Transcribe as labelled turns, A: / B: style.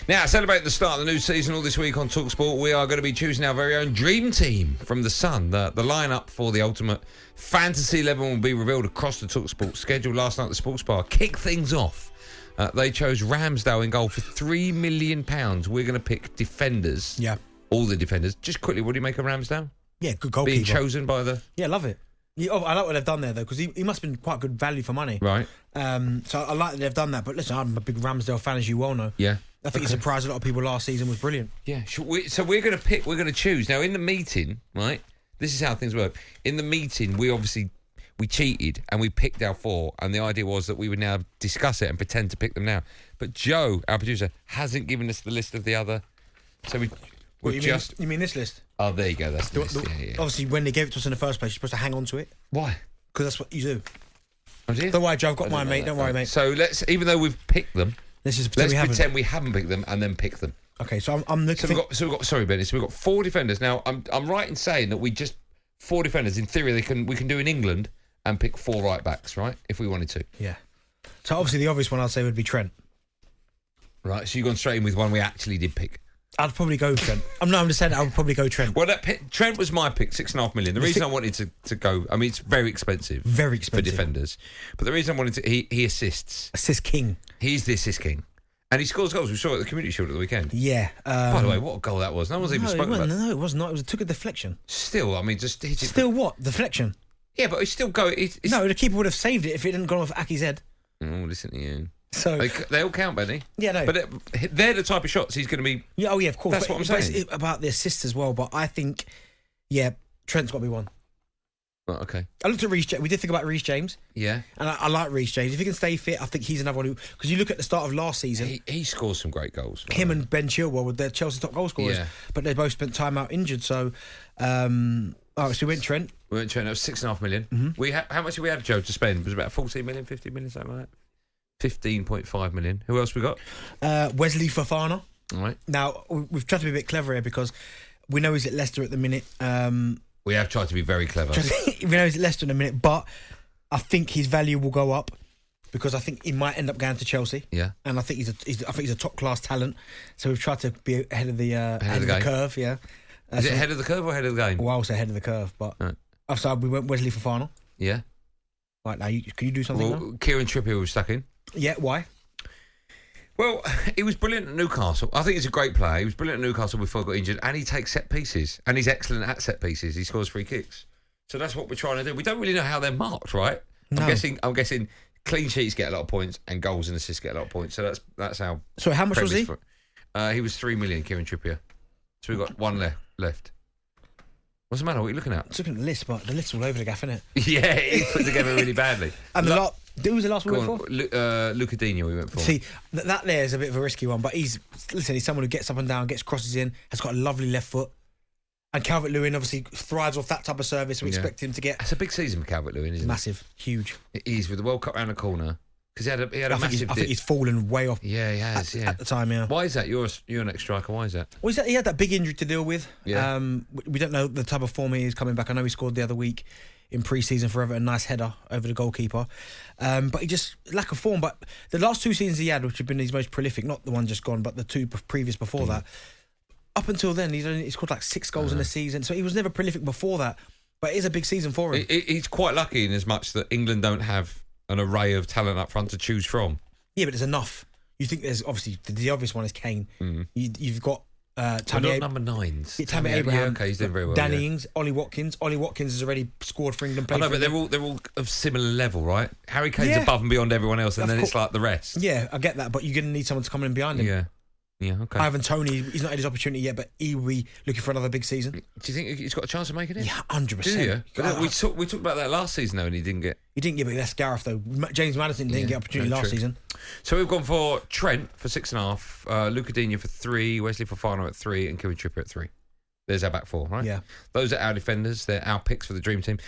A: Now, celebrating the start of the new season all this week on talkSPORT, we are going to be choosing our very own dream team from the Sun. The lineup for the ultimate fantasy 11 will be revealed across the talkSPORT schedule. Last night at the Sports Bar kicked things off. They chose Ramsdale in goal for £3 million. We're going to pick defenders.
B: Yeah.
A: All the defenders. Just quickly, what do you make of Ramsdale?
B: Yeah, good goalkeeper.
A: Being chosen by the...
B: Yeah, love it. I like what they've done there, though, because he must have been quite good value for money.
A: Right.
B: So I like that they've done that. But listen, I'm a big Ramsdale fan, as you well know.
A: Yeah.
B: I think he surprised a lot of people last season, was brilliant.
A: Yeah. So we're going to choose. Now, in the meeting, right, this is how things work. In the meeting, we cheated and we picked our four, and the idea was that we would now discuss it and pretend to pick them now. But Joe, our producer, hasn't given us the list of the other. So you mean this list?
B: Oh,
A: there you go. That's the list. Yeah.
B: Obviously, when they gave it to us in the first place, you're supposed to hang on to it.
A: Why?
B: Because that's what you do.
A: Oh, dear.
B: Don't worry, Joe. I've got mine, mate. Don't worry, mate.
A: So even though we've picked them,
B: let's
A: pretend we haven't picked them and then pick them.
B: Okay, so I'm looking.
A: So we've got. Sorry, Benny. So we've got four defenders now. I'm right in saying that we just four defenders. In theory, we can do in England and pick four right backs, right? If we wanted to.
B: Yeah. So obviously the obvious one I'd say would be Trent.
A: Right. So you've gone straight in with one we actually did pick.
B: I'd probably go Trent. I'm just saying I would probably go Trent.
A: Well, Trent was my pick, $6.5 million. The reason I wanted to go, I mean, it's very expensive.
B: Very expensive.
A: For defenders. But the reason I wanted to, he assists.
B: Assist king.
A: He's the assist king. And he scores goals. We saw it at the Community Shield at the weekend.
B: Yeah.
A: By the way, what a goal that was. No one's even spoken about it.
B: No, it was not. It took a deflection.
A: Still, I mean, just hit it.
B: Still what? Deflection?
A: Yeah, but it's still going.
B: No, the keeper would have saved it if it hadn't gone off Aki's head.
A: Oh, listen to you.
B: So
A: they all count, Benny.
B: Yeah, no.
A: But they're the type of shots he's going to be.
B: Yeah, oh yeah, of course.
A: That's what I'm saying.
B: It's about the assist as well. But I think, yeah, Trent's got to be one.
A: Right, okay.
B: I looked at Reece James. We did think about Reece James.
A: Yeah. And
B: I like Reece James. If he can stay fit, I think he's another one who. Because you look at the start of last season,
A: he scores some great goals.
B: Him and Ben Chilwell were the Chelsea top goal scorers.
A: Yeah.
B: But they both spent time out injured. So, so we went Trent.
A: We went Trent. That was $6.5 million.
B: Mm-hmm.
A: How much did we have, Joe, to spend? It was about 14 million, 15 million, something like that. 15.5 million. Who else we got?
B: Wesley Fofana.
A: All right.
B: Now, we've tried to be a bit clever here because we know he's at Leicester at the minute.
A: We have tried to be very clever.
B: We know he's at Leicester in a minute, but I think his value will go up because I think he might end up going to Chelsea.
A: Yeah.
B: And I think he's a top class talent. So we've tried to be ahead of the curve. Yeah.
A: Is it ahead of the curve or ahead of the game?
B: Well, I was ahead of the curve, but so we went Wesley Fofana.
A: Yeah.
B: Right now, can you do something? Now?
A: Kieran Trippier was stuck in.
B: Yeah, why?
A: Well, he was brilliant at Newcastle. I think he's a great player. He was brilliant at Newcastle before he got injured, and he takes set pieces, and he's excellent at set pieces. He scores free kicks. So that's what we're trying to do. We don't really know how they're marked, right?
B: No.
A: I'm guessing clean sheets get a lot of points, and goals and assists get a lot of points. So that's how.
B: So how much was he?
A: He was $3 million, Kieran Trippier. So we've got one left. What's the matter? What are you looking at?
B: I'm looking at the list, but the list's all over the gaff, isn't it?
A: Yeah, it's put together really badly.
B: And who was the last one we went for?
A: Luca Digne we went for.
B: See, that there is a bit of a risky one, but he's someone who gets up and down, gets crosses in, has got a lovely left foot. And Calvert-Lewin obviously thrives off that type of service. We expect him to get...
A: It's a big season for Calvert-Lewin, isn't it?
B: Massive, huge.
A: It is, with the World Cup around the corner. Because he had a massive dip.
B: I think he's fallen way off.
A: Yeah, he has,
B: at the time, yeah.
A: Why is that? You're an ex-striker. Why is that?
B: Well, he had that big injury to deal with.
A: Yeah.
B: We don't know the type of form he is coming back. I know he scored the other week in pre-season for Everton, a nice header over the goalkeeper. But he just, lack of form. But the last two seasons he had, which have been his most prolific, not the one just gone, but the two previous before that, up until then, he scored like 6 goals in a season. So he was never prolific before that. But it is a big season for him.
A: He's quite lucky in as much that England don't have an array of talent up front to choose from.
B: Yeah, but there's enough. You think there's obviously the obvious one is Kane. You've got
A: Tammy number 9s.
B: Yeah, Tammy Abraham.
A: Yeah, okay, he's doing very well.
B: Danny Ings, Ollie Watkins. Ollie Watkins has already scored for England.
A: I know, but they're all of similar level, right? Harry Kane's above and beyond everyone else, and then it's like the rest.
B: Yeah, I get that, but you're going to need someone to come in behind him.
A: Yeah, okay.
B: Ivan Toney, he's not had his opportunity yet, but he will be looking for another big season.
A: Do you think he's got a chance of making it?
B: Yeah, 100%.
A: Do you? But we talked about that last season, though, and he didn't get...
B: He didn't get, but that's Gareth, though. James Maddison didn't get opportunity last season.
A: So we've gone for Trent for 6.5, Luca Digne for 3, Wesley Fofana at 3, and Kieran Trippier at 3. There's our back four, right?
B: Yeah.
A: Those are our defenders. They're our picks for the dream team.